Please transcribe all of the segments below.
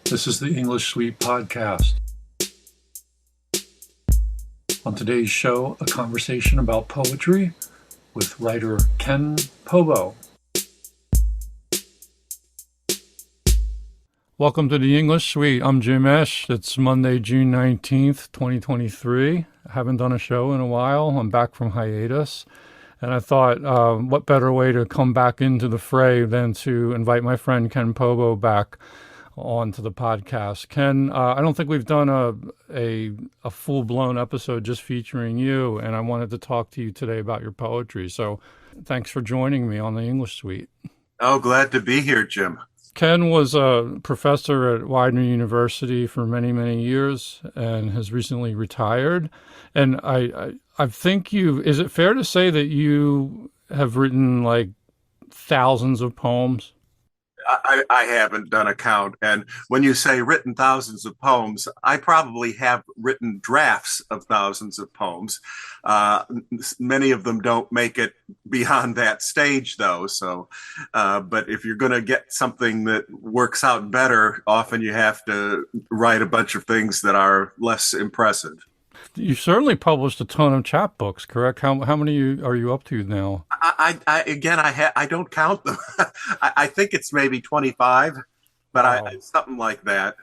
This is the English Suite podcast. On today's show, a conversation about poetry with writer Ken Pobo. Welcome to the English Suite. I'm Jim Esch. It's Monday, June 19th, 2023. I haven't done a show in a while. I'm back from hiatus. And I thought, what better way to come back into the fray than to invite my friend Ken Pobo back onto the podcast. Ken, I don't think we've done a full-blown episode just featuring you, and I wanted to talk to you today about your poetry. So thanks for joining me on the English Suite. Oh, glad to be here, Jim. Ken was a professor at Widener University for many, many years and has recently retired. And I think is it fair to say that you have written like thousands of poems? I haven't done a count. And when you say written thousands of poems, I probably have written drafts of thousands of poems. Many of them don't make it beyond that stage, though. So, but if you're going to get something that works out better, often you have to write a bunch of things that are less impressive. You certainly published a ton of chapbooks, correct? How many are you up to now? I don't count them. I think it's maybe 25, but Wow. Something like that.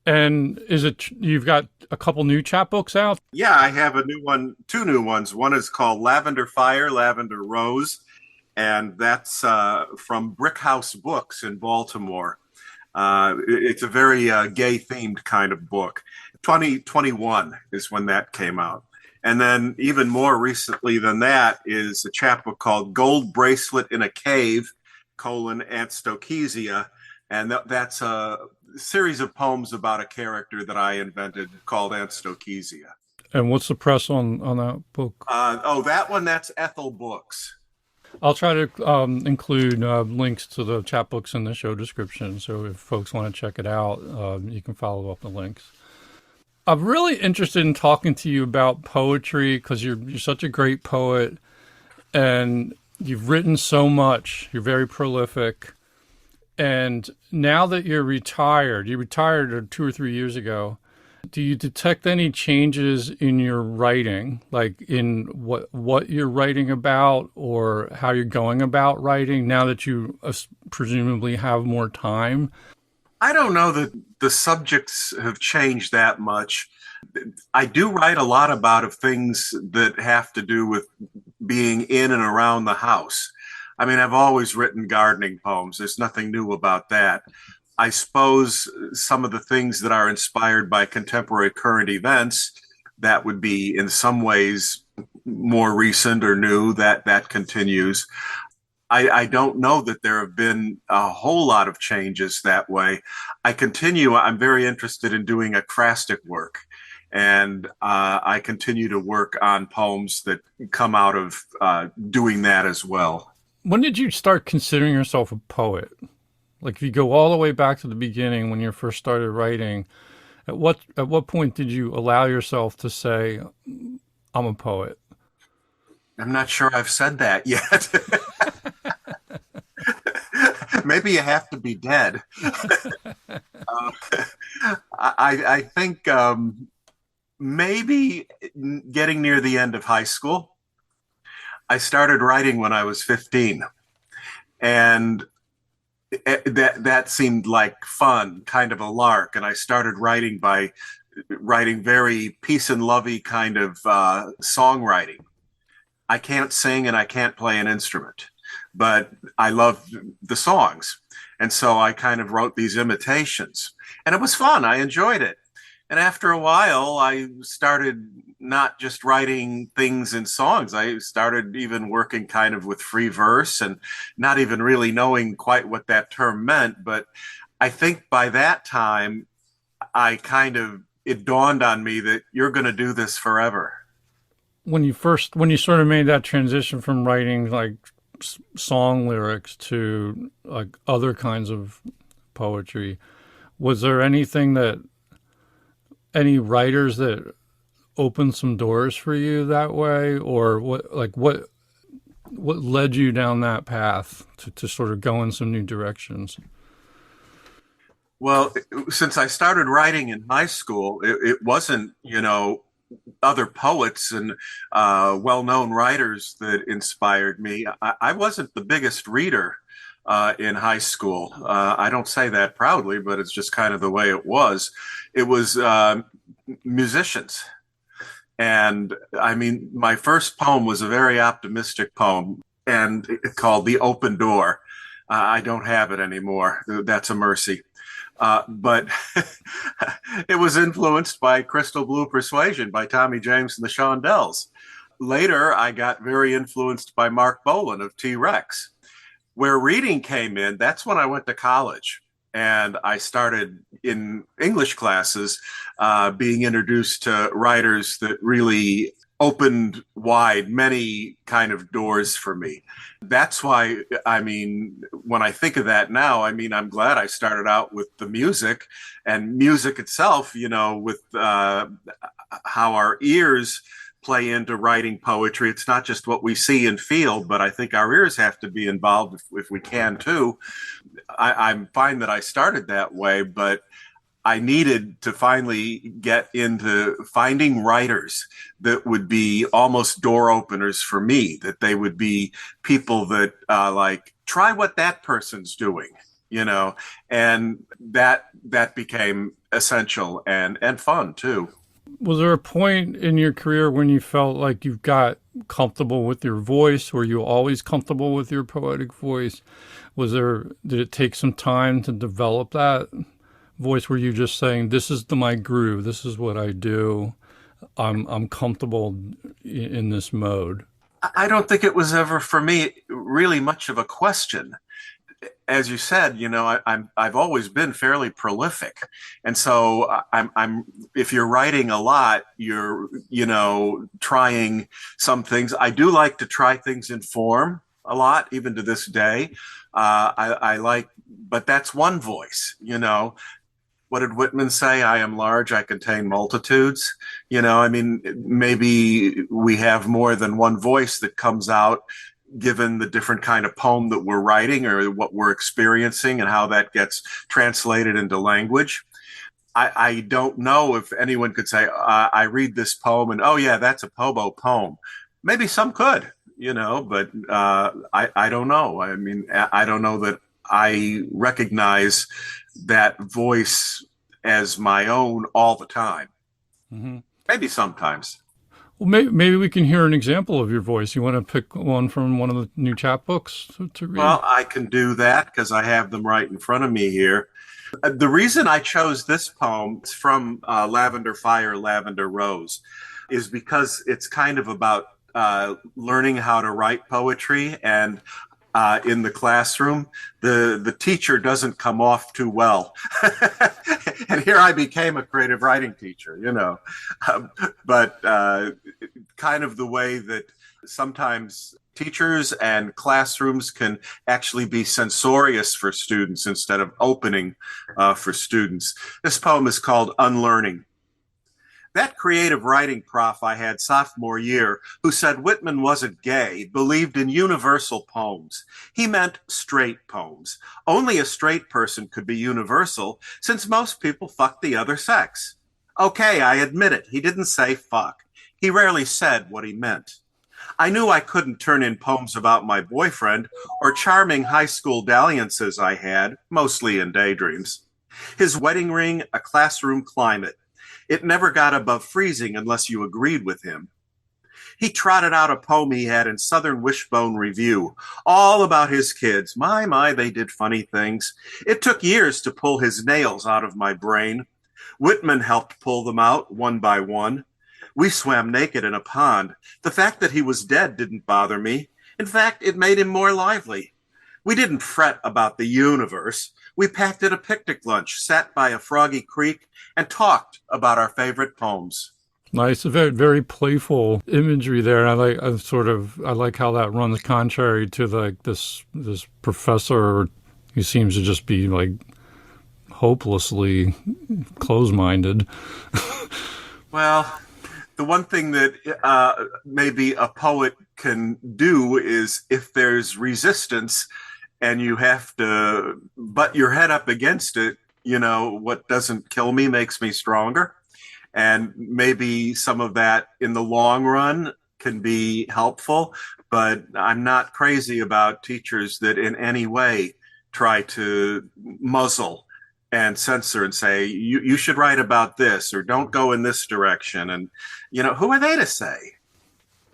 And is it you've got a couple new chapbooks out? Yeah, I have a new one, two new ones. One is called Lavender Fire, Lavender Rose, and that's from Brickhouse Books in Baltimore. It's a very gay-themed kind of book. 2021 is when that came out. And then even more recently than that is a chapbook called Gold Bracelet in a Cave, Aunt Stokesia. And that's a series of poems about a character that I invented called Aunt Stokesia. And what's the press on that book? That one, that's Ethel Books. I'll try to include links to the chapbooks in the show description. So if folks want to check it out, you can follow up the links. I'm really interested in talking to you about poetry because you're such a great poet and you've written so much. You're very prolific. And now that you retired 2 or 3 years ago, do you detect any changes in your writing, like in what you're writing about or how you're going about writing now that you presumably have more time? I don't know that the subjects have changed that much. I do write a lot about things that have to do with being in and around the house. I mean, I've always written gardening poems. There's nothing new about that. I suppose some of the things that are inspired by contemporary current events, that would be in some ways more recent or new, that continues. I don't know that there have been a whole lot of changes that way. I'm very interested in doing acrostic work, and I continue to work on poems that come out of doing that as well. When did you start considering yourself a poet? Like if you go all the way back to the beginning when you first started writing, at what point did you allow yourself to say, I'm a poet? I'm not sure I've said that yet. Maybe you have to be dead. I think maybe getting near the end of high school. I started writing when I was 15, and that seemed like fun, kind of a lark. And I started writing by writing very peace and lovey kind of songwriting. I can't sing and I can't play an instrument, but I love the songs. And so I kind of wrote these imitations, and it was fun. I enjoyed it. And after a while, I started not just writing things in songs. I started even working kind of with free verse and not even really knowing quite what that term meant. But I think by that time, it dawned on me that you're going to do this forever. When you sort of made that transition from writing like song lyrics to like other kinds of poetry, was there any writers that opened some doors for you that way, or what led you down that path to sort of go in some new directions? Well, since I started writing in high school, it wasn't, other poets and well-known writers that inspired me. I wasn't the biggest reader in high school. I don't say that proudly, but it's just kind of the way it was. It was musicians. And I mean, my first poem was a very optimistic poem and called The Open Door. I don't have it anymore. That's a mercy. But it was influenced by Crystal Blue Persuasion by Tommy James and the Shondells. Later, I got very influenced by Mark Bolan of T-Rex. Where reading came in, that's when I went to college. And I started in English classes being introduced to writers that really opened wide many kind of doors for me. That's why, I mean, when I think of that now, I mean, I'm glad I started out with the music and music itself, with how our ears play into writing poetry. It's not just what we see and feel, but I think our ears have to be involved if we can too. I'm fine that I started that way, but I needed to finally get into finding writers that would be almost door openers for me, that they would be people that like, try what that person's doing, and that became essential and fun too. Was there a point in your career when you felt like you got comfortable with your voice? Were you always comfortable with your poetic voice? Did it take some time to develop that voice? Were you just saying, this is my groove, this is what I do, I'm comfortable in this mode? I don't think it was ever for me really much of a question. As you said, I've always been fairly prolific, and so I'm. If you're writing a lot, you're trying some things. I do like to try things in form a lot, even to this day. I like, but that's one voice. What did Whitman say? I am large, I contain multitudes. I mean, maybe we have more than one voice that comes out given the different kind of poem that we're writing or what we're experiencing and how that gets translated into language. I don't know if anyone could say, I read this poem and, oh, yeah, that's a Pobo poem. Maybe some could, but I don't know. I mean, I don't know that I recognize that voice as my own all the time. Mm-hmm. Maybe sometimes. Well, maybe we can hear an example of your voice. You want to pick one from one of the new chapbooks to read? Well, I can do that because I have them right in front of me here. The reason I chose this poem from Lavender Fire, Lavender Rose is because it's kind of about learning how to write poetry. And in the classroom, the teacher doesn't come off too well. And here I became a creative writing teacher, but kind of the way that sometimes teachers and classrooms can actually be censorious for students instead of opening for students. This poem is called Unlearning. That creative writing prof I had sophomore year, who said Whitman wasn't gay, believed in universal poems. He meant straight poems. Only a straight person could be universal, since most people fuck the other sex. Okay, I admit it, he didn't say fuck. He rarely said what he meant. I knew I couldn't turn in poems about my boyfriend or charming high school dalliances I had, mostly in daydreams. His wedding ring, a classroom climate. It never got above freezing unless you agreed with him. He trotted out a poem he had in Southern Wishbone Review, all about his kids. My, they did funny things. It took years to pull his nails out of my brain. Whitman helped pull them out one by one. We swam naked in a pond. The fact that he was dead didn't bother me. In fact, it made him more lively. We didn't fret about the universe. We packed at a picnic lunch, sat by a froggy creek, and talked about our favorite poems. Nice, very, very playful imagery there. I like how that runs contrary to like this professor who seems to just be like hopelessly close-minded. Well, the one thing that maybe a poet can do is if there's resistance and you have to butt your head up against it, what doesn't kill me makes me stronger. And maybe some of that in the long run can be helpful, but I'm not crazy about teachers that in any way try to muzzle and censor and say, you should write about this or don't go in this direction. And, who are they to say?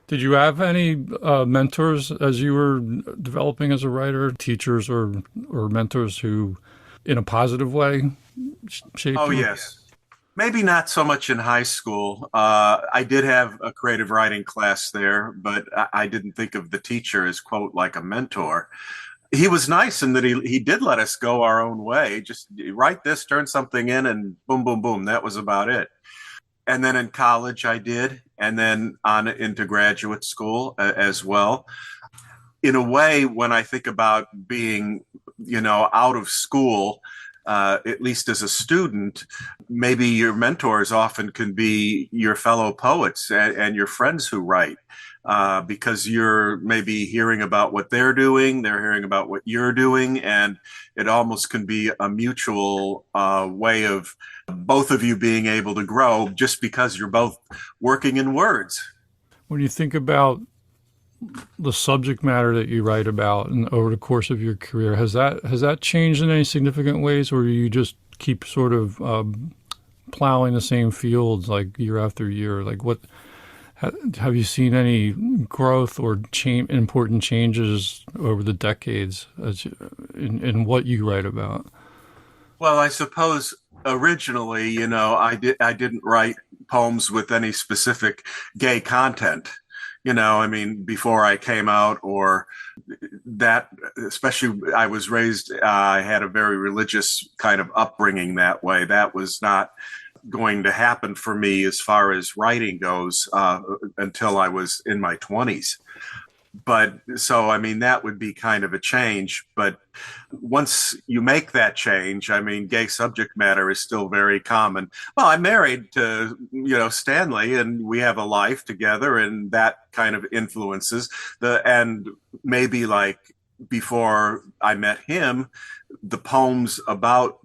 Did you have any mentors as you were developing as a writer, teachers or mentors who, in a positive way, shaped Oh, you? yes. Maybe not so much in high school. I did have a creative writing class there, but I didn't think of the teacher as, quote, like a mentor. He was nice in that he did let us go our own way. Just write this, turn something in, and boom, boom, boom. That was about it. And then in college, I did, and then on into graduate school as well. In a way, when I think about being, out of school, at least as a student, maybe your mentors often can be your fellow poets and your friends who write, because you're maybe hearing about what they're doing, they're hearing about what you're doing, and it almost can be a mutual way of both of you being able to grow just because you're both working in words. When you think about the subject matter that you write about and over the course of your career, has that changed in any significant ways, or do you just keep sort of plowing the same fields like year after year? Like, what have you seen any growth or important changes over the decades in what you write about? Well, I suppose originally, I didn't write poems with any specific gay content. I mean, before I came out, or that, especially I was raised, I had a very religious kind of upbringing that way. That was not going to happen for me as far as writing goes until I was in my 20s. But so, I mean, that would be kind of a change. But once you make that change, I mean, gay subject matter is still very common. Well, I'm married to, Stanley, and we have a life together, and that kind of influences and maybe like before I met him, the poems about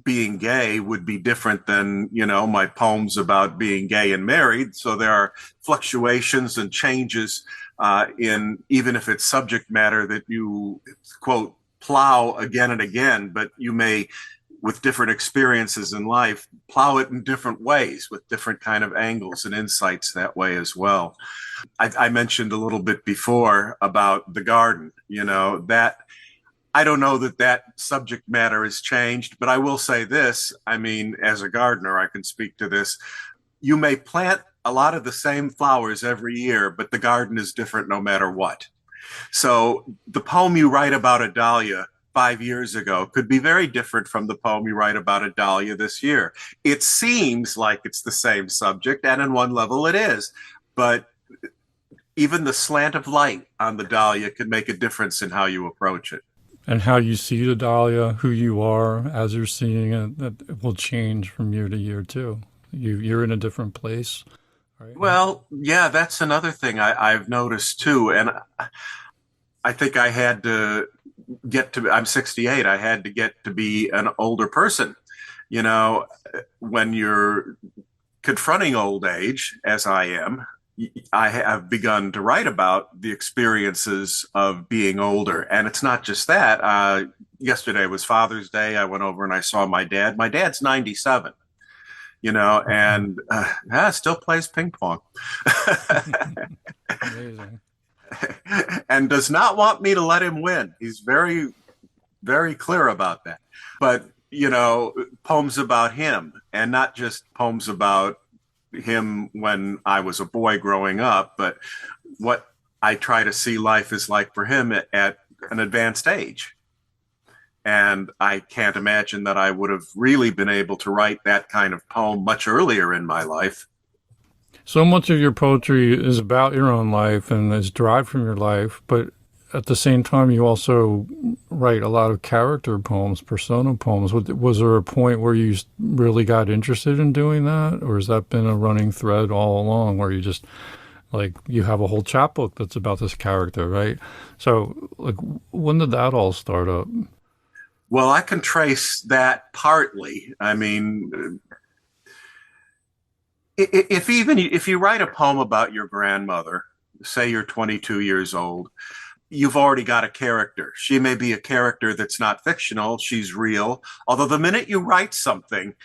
being gay would be different than, my poems about being gay and married. So there are fluctuations and changes in even if it's subject matter that you, quote, plow again and again, but you may, with different experiences in life, plow it in different ways with different kind of angles and insights that way as well. I mentioned a little bit before about the garden, that I don't know that subject matter has changed, but I will say this. I mean, as a gardener, I can speak to this. You may plant a lot of the same flowers every year, but the garden is different no matter what. So the poem you write about a dahlia 5 years ago could be very different from the poem you write about a dahlia this year. It seems like it's the same subject, and on one level it is, but even the slant of light on the dahlia could make a difference in how you approach it. And how you see the dahlia, who you are as you're seeing it, that will change from year to year too. You're in a different place. Right? Well, yeah, that's another thing I've noticed too. And I think I had to I'm 68, I had to get to be an older person. When you're confronting old age, as I am, I have begun to write about the experiences of being older. And it's not just that. Yesterday was Father's Day. I went over and I saw my dad. My dad's 97. And still plays ping pong. Amazing. And does not want me to let him win. He's very, very clear about that. But, poems about him, and not just poems about him when I was a boy growing up, but what I try to see life is like for him at an advanced age. And I can't imagine that I would have really been able to write that kind of poem much earlier in my life. So much of your poetry is about your own life and is derived from your life, but at the same time, you also write a lot of character poems, persona poems. Was there a point where you really got interested in doing that, or has that been a running thread all along where you just, like, you have a whole chapbook that's about this character, right? So, like, when did that all start up? Well, I can trace that partly. I mean, if you write a poem about your grandmother, say you're 22 years old, you've already got a character. She may be a character that's not fictional, she's real. Although the minute you write something,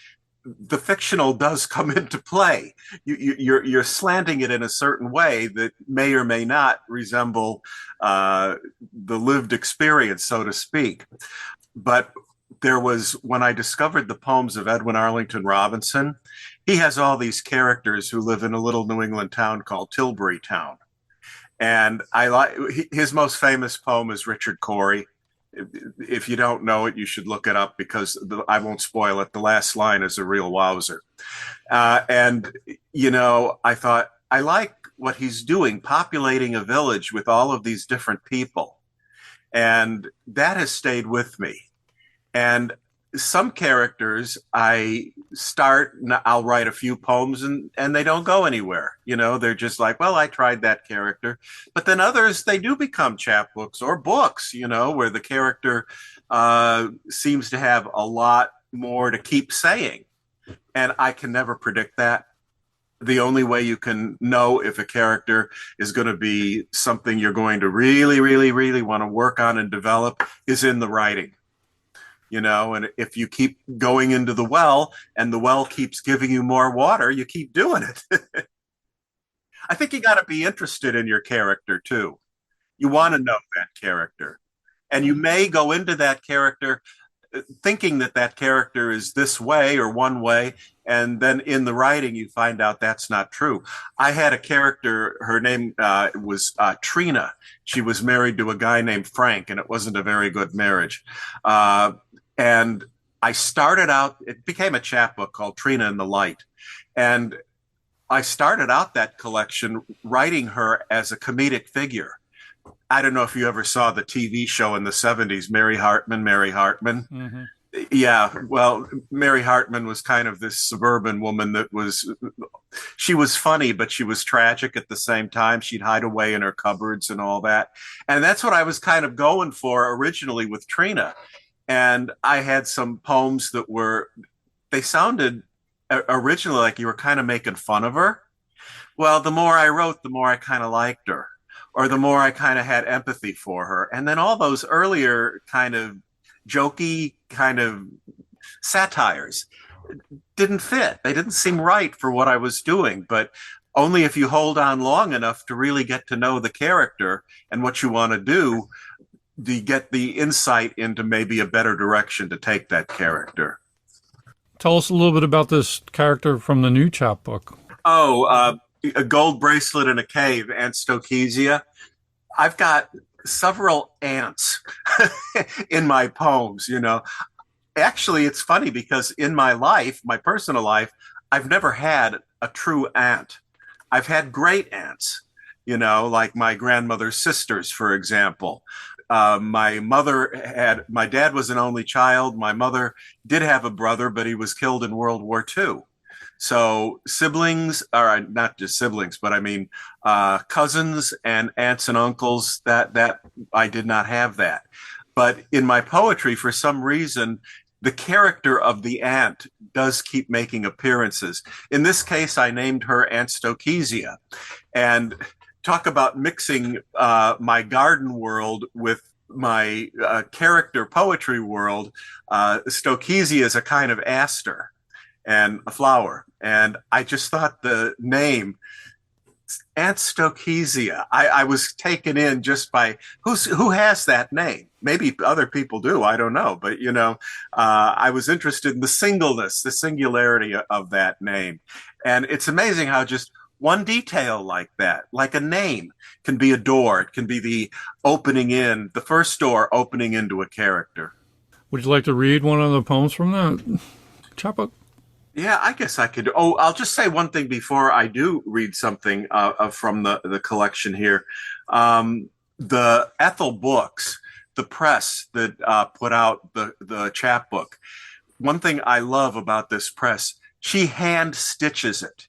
the fictional does come into play. You're slanting it in a certain way that may or may not resemble the lived experience, so to speak. But there was, when I discovered the poems of Edwin Arlington Robinson, he has all these characters who live in a little New England town called Tilbury Town. And I like his most famous poem is Richard Cory. If you don't know it, you should look it up because I won't spoil it. The last line is a real wowzer. And, you know, I thought, I like what he's doing, populating a village with all of these different people. And that has stayed with me. And some characters I start, I'll write a few poems and they don't go anywhere. You know, they're just like, well, I tried that character. But then others, they do become chapbooks or books, you know, where the character seems to have a lot more to keep saying. And I can never predict that. The only way you can know if a character is going to be something you're going to really, really, really want to work on and develop is in the writing. You know, and if you keep going into the well and the well keeps giving you more water, you keep doing it. I think you got to be interested in your character too. You want to know that character. And you may go into that character thinking that that character is this way or one way. And then in the writing, you find out that's not true. I had a character, her name was Trina. She was married to a guy named Frank, and it wasn't a very good marriage. And I started out, it became a chapbook called Trina and the Light. And I started out that collection writing her as a comedic figure. I don't know if you ever saw the TV show in the 70s, Mary Hartman. Mm-hmm. Yeah, well, Mary Hartman was kind of this suburban woman that she was funny, but she was tragic at the same time. She'd hide away in her cupboards and all that. And that's what I was kind of going for originally with Trina. And I had some poems that they sounded originally like you were kind of making fun of her. Well, the more I wrote, the more I kind of liked her, or the more I kind of had empathy for her. And then all those earlier kind of jokey kind of satires didn't fit. They didn't seem right for what I was doing, but only if you hold on long enough to really get to know the character and what you want to do get the insight into maybe a better direction to take that character. Tell us a little bit about this character from the new chapbook. A gold bracelet in a cave, Aunt Stokesia. I've got several aunts in my poems, you know. Actually, it's funny because in my life, my personal life, I've never had a true aunt. I've had great aunts, you know, like my grandmother's sisters, for example. My dad was an only child. My mother did have a brother, but he was killed in World War II. So siblings, or not just siblings, but I mean cousins and aunts and uncles, that I did not have that. But in my poetry, for some reason, the character of the aunt does keep making appearances. In this case, I named her Aunt Stokesia. And talk about mixing my garden world with my character poetry world. Stokesia is a kind of aster and a flower. And I just thought the name, Aunt Stokesia, I was taken in just by who has that name. Maybe other people do, I don't know. But, you know, I was interested in the singleness, the singularity of that name. And it's amazing how just one detail like that, like a name, can be a door. It can be the first door opening into a character. Would you like to read one of the poems from that chapbook? Yeah, I guess I could. Oh, I'll just say one thing before I do read something from the collection here. The Ethel books, the press that put out the chapbook. One thing I love about this press, she hand stitches it.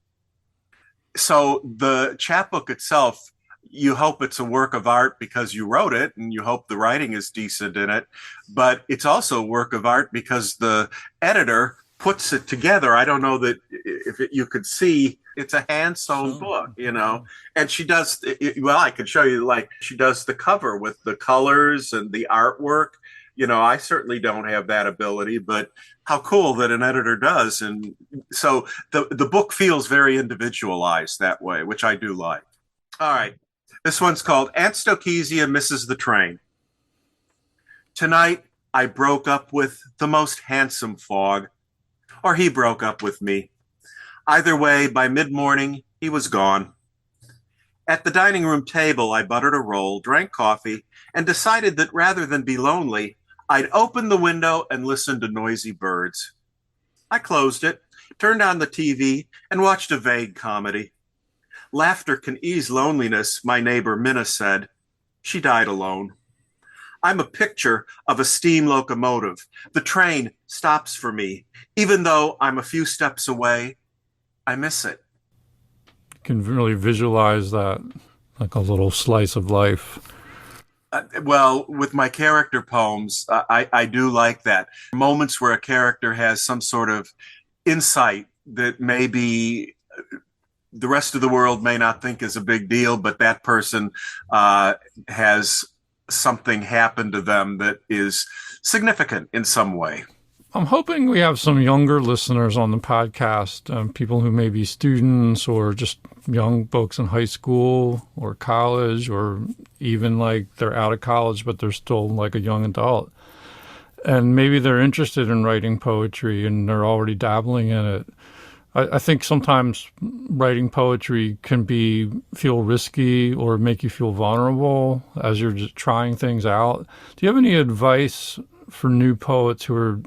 So the chapbook itself, you hope it's a work of art because you wrote it and you hope the writing is decent in it, but it's also a work of art because the editor puts it together. I don't know that if you could see, it's a hand sewn book, and she does, well, I could show you, like, she does the cover with the colors and the artwork. I certainly don't have that ability, but how cool that an editor does. And so the book feels very individualized that way, which I do like. All right. This one's called Aunt Stokesia Misses the Train. Tonight, I broke up with the most handsome Fog, or he broke up with me. Either way, by mid-morning, he was gone. At the dining room table, I buttered a roll, drank coffee, and decided that rather than be lonely, I'd open the window and listen to noisy birds. I closed it, turned on the TV, and watched a vague comedy. Laughter can ease loneliness, my neighbor Minna said. She died alone. I'm a picture of a steam locomotive. The train stops for me. Even though I'm a few steps away, I miss it. You can really visualize that, like a little slice of life. Well, with my character poems, I do like that. Moments where a character has some sort of insight that maybe the rest of the world may not think is a big deal, but that person has something happen to them that is significant in some way. I'm hoping we have some younger listeners on the podcast, people who may be students or just young folks in high school or college, or even like they're out of college, but they're still like a young adult. And maybe they're interested in writing poetry and they're already dabbling in it. I think sometimes writing poetry can feel risky or make you feel vulnerable as you're just trying things out. Do you have any advice for new poets who are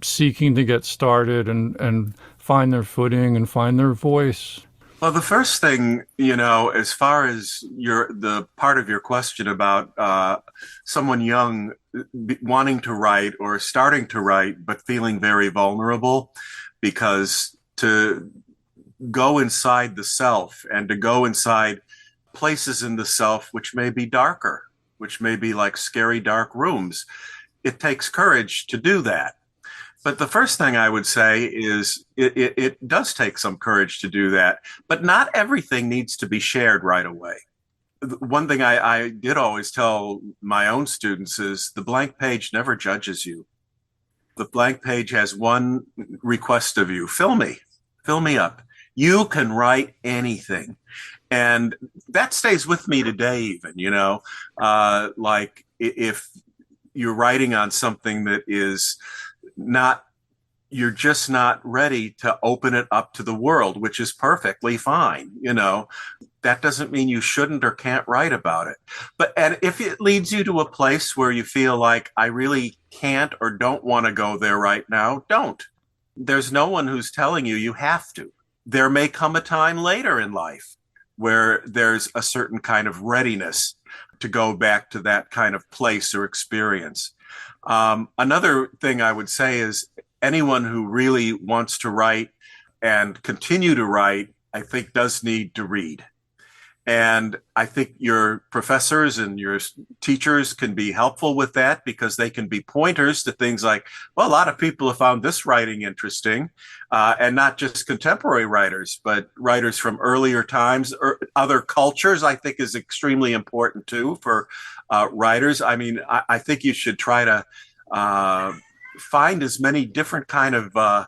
seeking to get started and find their footing and find their voice? Well, the first thing, as far as the part of your question about someone young wanting to write or starting to write, but feeling very vulnerable, because to go inside the self and to go inside places in the self which may be darker, which may be like scary dark rooms, it takes courage to do that. But the first thing I would say is it does take some courage to do that, but not everything needs to be shared right away. One thing I did always tell my own students is the blank page never judges you. The blank page has one request of you: fill me up. You can write anything. And that stays with me today, even, like if you're writing on something that is not, you're just not ready to open it up to the world, which is perfectly fine. That doesn't mean you shouldn't or can't write about it. And if it leads you to a place where you feel like I really can't or don't want to go there right now, don't. There's no one who's telling you you have to. There may come a time later in life where there's a certain kind of readiness to go back to that kind of place or experience. Another thing I would say is anyone who really wants to write and continue to write, I think, does need to read. And I think your professors and your teachers can be helpful with that, because they can be pointers to things like, well, a lot of people have found this writing interesting, and not just contemporary writers, but writers from earlier times or other cultures, I think is extremely important too for writers. I mean, I think you should try to find as many different kind of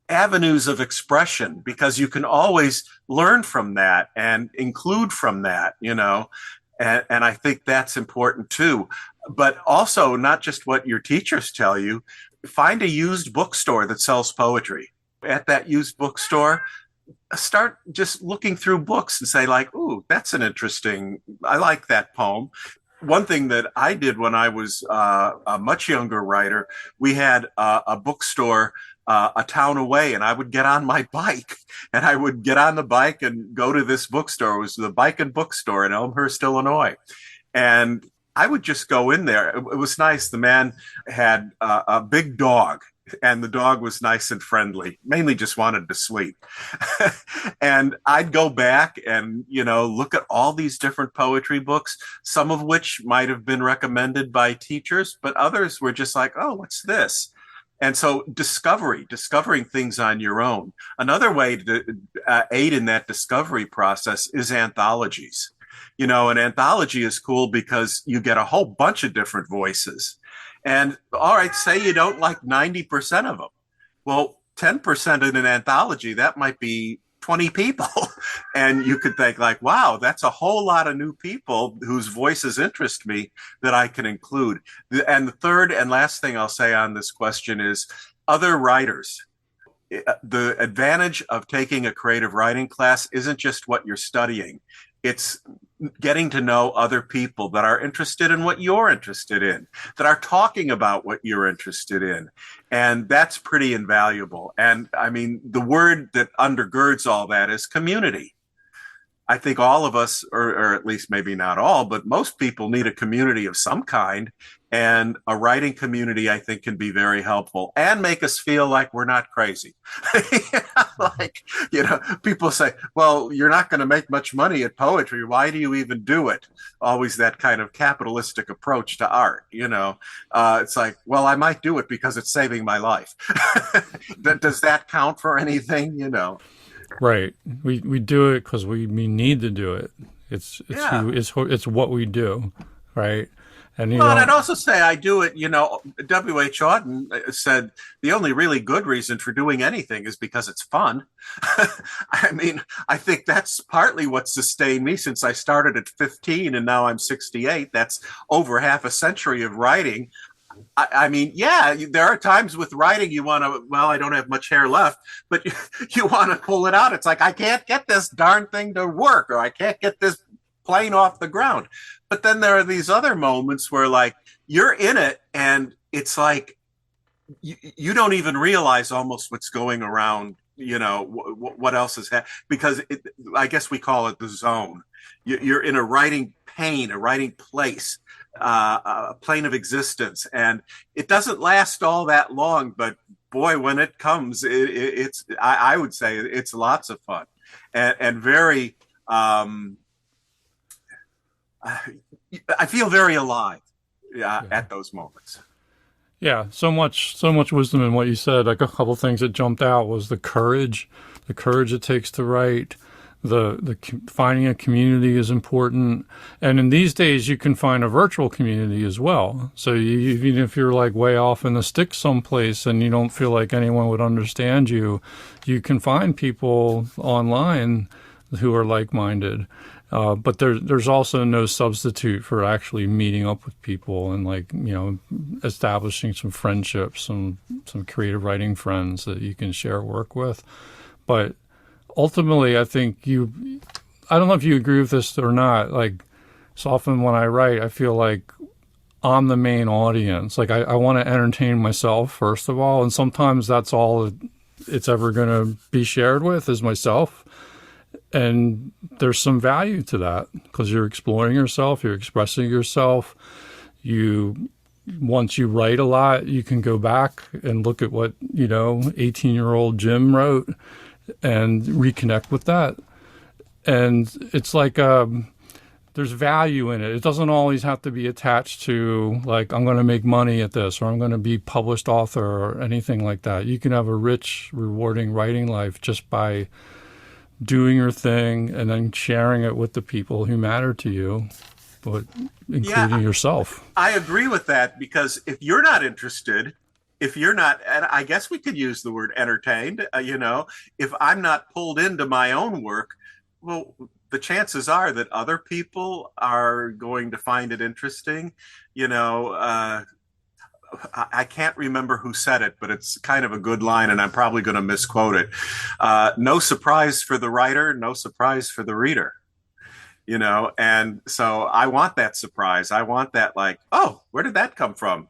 avenues of expression, because you can always learn from that and include from that, and I think that's important too. But also, not just what your teachers tell you, find a used bookstore that sells poetry. At that used bookstore, start just looking through books and say, like, ooh, that's I like that poem. One thing that I did when I was a much younger writer, we had a bookstore a town away, and I would get on my bike and I would get on the bike and go to this bookstore. It was the Bike and Bookstore in Elmhurst, Illinois. And I would just go in there. It was nice. The man had a big dog, and the dog was nice and friendly, mainly just wanted to sleep. And I'd go back and, look at all these different poetry books, some of which might have been recommended by teachers, but others were just like, oh, what's this? And so discovering things on your own. Another way to aid in that discovery process is anthologies. An anthology is cool because you get a whole bunch of different voices. And all right, say you don't like 90% of them. Well, 10% in an anthology, that might be 20 people. And you could think like, wow, that's a whole lot of new people whose voices interest me that I can include. And the third and last thing I'll say on this question is other writers. The advantage of taking a creative writing class isn't just what you're studying. It's getting to know other people that are interested in what you're interested in, that are talking about what you're interested in. And that's pretty invaluable. And I mean, the word that undergirds all that is community. I think all of us, or at least maybe not all, but most people need a community of some kind. And a writing community, I think, can be very helpful and make us feel like we're not crazy. People say, well, you're not going to make much money at poetry. Why do you even do it? Always that kind of capitalistic approach to art. It's like, well, I might do it because it's saving my life. Does that count for anything? Right. We do it because we need to do it. It's what we do, right? And and I'd also say I do it. W.H. Auden said the only really good reason for doing anything is because it's fun. I mean, I think that's partly what sustained me since I started at 15 and now I'm 68. That's over half a century of writing. I mean, yeah, there are times with writing you want to, well, I don't have much hair left, but you want to pull it out. It's like, I can't get this darn thing to work, or I can't get this plane off the ground. But then there are these other moments where like you're in it and it's like you don't even realize almost what's going around, what else is happening, because I guess we call it the zone. You're in a writing pain, a writing place. A plane of existence, and it doesn't last all that long, but boy, when it comes, it's I would say it's lots of fun and very I feel very alive at those moments. Yeah, so much wisdom in what you said. Like a couple things that jumped out was the courage it takes to write. The finding a community is important, and in these days you can find a virtual community as well. So even if you're like way off in the sticks someplace and you don't feel like anyone would understand you, you can find people online who are like-minded. But there's also no substitute for actually meeting up with people and establishing some friendships, some creative writing friends that you can share work with. But ultimately, I think I don't know if you agree with this or not. Like, so often when I write, I feel like I'm the main audience. Like, I want to entertain myself, first of all. And sometimes that's all it's ever going to be shared with is myself. And there's some value to that because you're exploring yourself, you're expressing yourself. Once you write a lot, you can go back and look at what, 18-year-old Jim wrote and reconnect with that. And it's like there's value in it. It doesn't always have to be attached to like I'm going to make money at this or I'm going to be published author or anything like that. You can have a rich, rewarding writing life just by doing your thing and then sharing it with the people who matter to you, but including yourself. I agree with that because if you're not interested, if you're not, and I guess we could use the word entertained, if I'm not pulled into my own work, well, the chances are that other people are going to find it interesting. I can't remember who said it, but it's kind of a good line, and I'm probably going to misquote it. No surprise for the writer, no surprise for the reader. And so I want that surprise. I want that like, oh, where did that come from?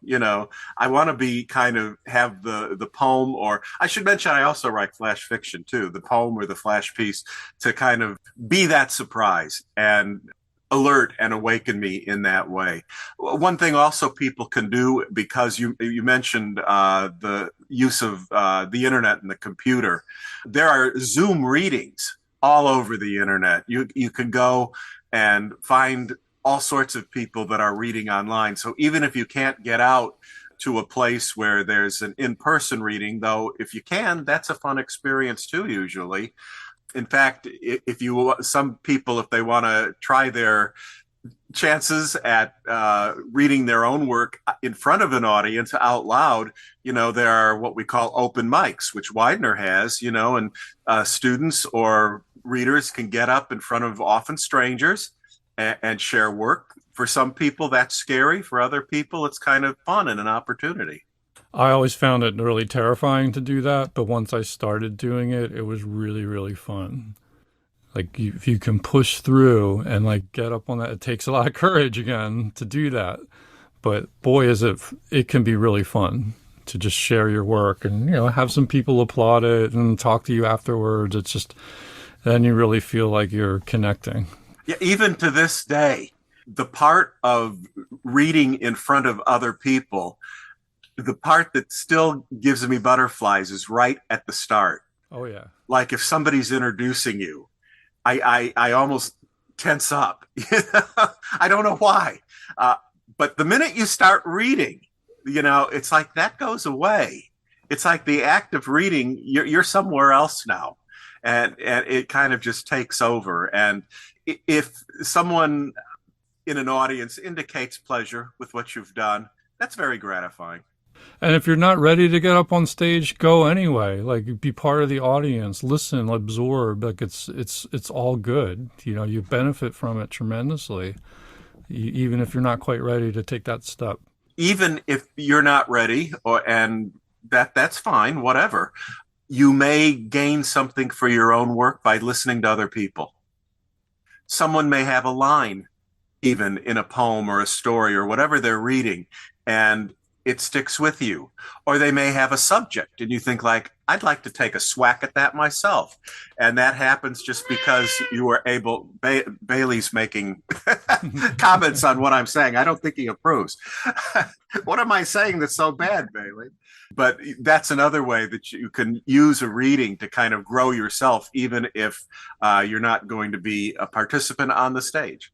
I want to be kind of have the poem, or I should mention, I also write flash fiction too, the poem or the flash piece to kind of be that surprise. And alert and awaken me in that way. One thing also people can do, because you mentioned the use of the internet and the computer, there are Zoom readings all over the internet. You can go and find all sorts of people that are reading online. So even if you can't get out to a place where there's an in-person reading, though, if you can, that's a fun experience too, usually. In fact, some people, if they want to try their chances at reading their own work in front of an audience out loud, there are what we call open mics, which Widener has, and students or readers can get up in front of often strangers and share work. For some people, that's scary. For other people, it's kind of fun and an opportunity. I always found it really terrifying to do that, but once I started doing it, it was really, really fun. Like, if you can push through and like get up on that, it takes a lot of courage again to do that. But boy, it can be really fun to just share your work and, have some people applaud it and talk to you afterwards. It's just, then you really feel like you're connecting. Yeah, even to this day, the part of reading in front of other people, the part that still gives me butterflies is right at the start. Oh, yeah. Like if somebody's introducing you, I almost tense up. I don't know why. But the minute you start reading, it's like that goes away. It's like the act of reading, you're somewhere else now. And it kind of just takes over. And if someone in an audience indicates pleasure with what you've done, that's very gratifying. And if you're not ready to get up on stage, go anyway. Like, be part of the audience, listen, absorb. Like, it's all good. You benefit from it tremendously, even if you're not quite ready to take that step. Even if you're not ready, and that's fine, whatever. You may gain something for your own work by listening to other people. Someone may have a line, even in a poem or a story or whatever they're reading, and it sticks with you. Or they may have a subject and you think like, I'd like to take a swack at that myself. And that happens just because you were able, Bailey's making comments on what I'm saying. I don't think he approves. What am I saying that's so bad, Bailey? But that's another way that you can use a reading to kind of grow yourself, even if you're not going to be a participant on the stage.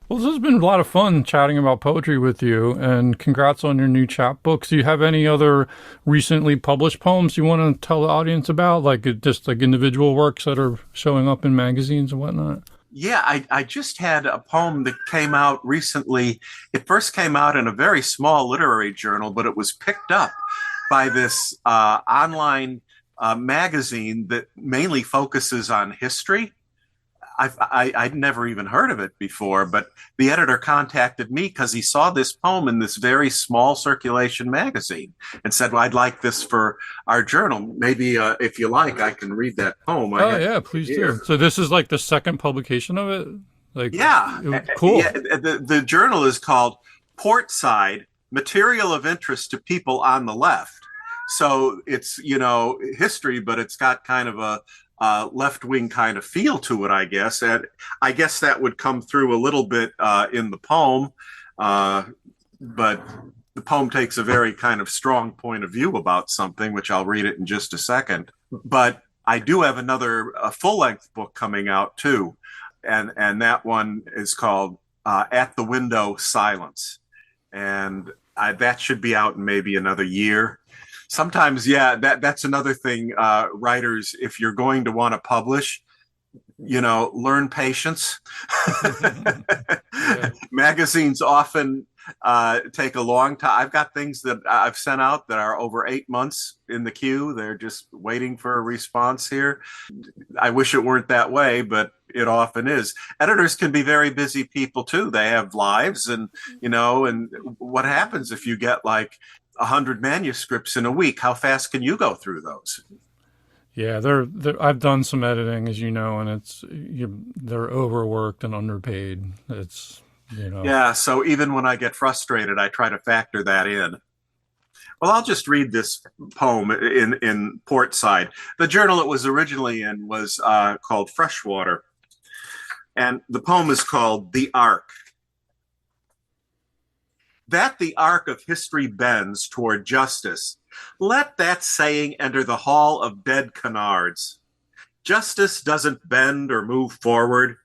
Well, this has been a lot of fun chatting about poetry with you, and congrats on your new chapbooks. Do you have any other recently published poems you want to tell the audience about, like just like individual works that are showing up in magazines and whatnot? Yeah, I just had a poem that came out recently. It first came out in a very small literary journal, but it was picked up by this online magazine that mainly focuses on history. I'd never even heard of it before, but the editor contacted me because he saw this poem in this very small circulation magazine and said, well, I'd like this for our journal. Maybe if you like, I can read that poem. Yeah, please do. So this is like the second publication of it? Cool. Yeah, the journal is called Portside, Material of Interest to People on the Left. So it's, history, but it's got kind of a left-wing kind of feel to it, I guess. And I guess that would come through a little bit in the poem, but the poem takes a very kind of strong point of view about something, which I'll read it in just a second. But I do have a full-length book coming out too, and that one is called At the Window, Silence. And that should be out in maybe another year. Sometimes, yeah, that's another thing, writers, if you're going to want to publish, learn patience. Yeah. Magazines often take a long time. I've got things that I've sent out that are over 8 months in the queue. They're just waiting for a response here. I wish it weren't that way, but it often is. Editors can be very busy people too. They have lives, and and what happens if you get like 100 manuscripts in a week? How fast can you go through those? Yeah, I've done some editing, as you know, and they're overworked and underpaid. It's Yeah, so even when I get frustrated, I try to factor that in. Well, I'll just read this poem in Portside. The journal it was originally in was called Freshwater. And the poem is called The Arc. That the arc of history bends toward justice, let that saying enter the hall of dead canards. Justice doesn't bend or move forward.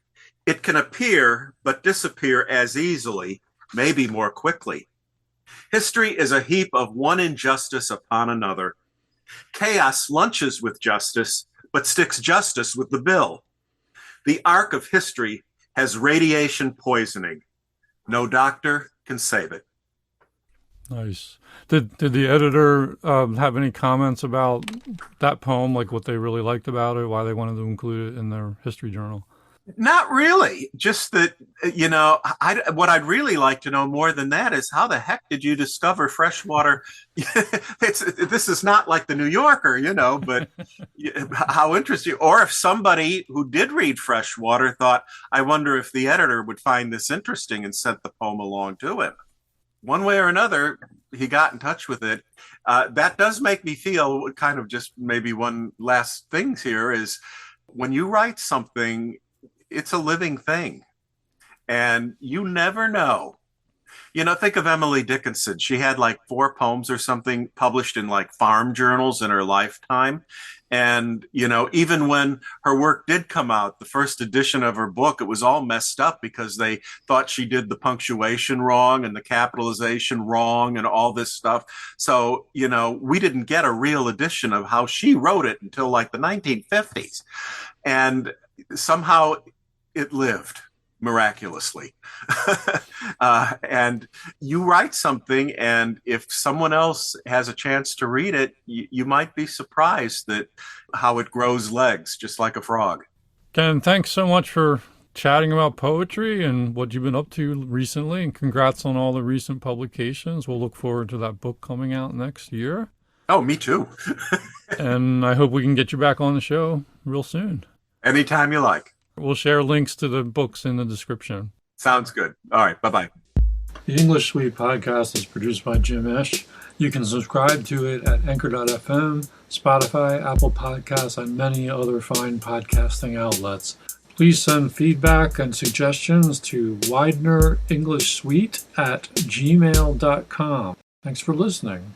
It can appear, but disappear as easily, maybe more quickly. History is a heap of one injustice upon another. Chaos lunches with justice, but sticks justice with the bill. The arc of history has radiation poisoning. No doctor can save it. Nice. Did the editor have any comments about that poem, like what they really liked about it, why they wanted to include it in their history journal? Not really. Just that, what I'd really like to know more than that is how the heck did you discover freshwater? This is not like the New Yorker, but how interesting. Or if somebody who did read Freshwater thought, I wonder if the editor would find this interesting and sent the poem along to him. One way or another, he got in touch with it. That does make me feel kind of just maybe one last thing here is when you write something, it's a living thing and you never know. Think of Emily Dickinson. She had like 4 poems or something published in like farm journals in her lifetime. And, even when her work did come out, the first edition of her book, it was all messed up because they thought she did the punctuation wrong and the capitalization wrong and all this stuff. So, we didn't get a real edition of how she wrote it until like the 1950s. And somehow it lived miraculously. And you write something, and if someone else has a chance to read it, you might be surprised that how it grows legs, just like a frog. Ken, thanks so much for chatting about poetry and what you've been up to recently, and congrats on all the recent publications. We'll look forward to that book coming out next year. Oh, me too. And I hope we can get you back on the show real soon. Anytime you like. We'll share links to the books in the description. Sounds good. All right. Bye-bye. The English Suite podcast is produced by Jim Esch. You can subscribe to it at Anchor.fm, Spotify, Apple Podcasts, and many other fine podcasting outlets. Please send feedback and suggestions to widenerenglishsuite@gmail.com. Thanks for listening.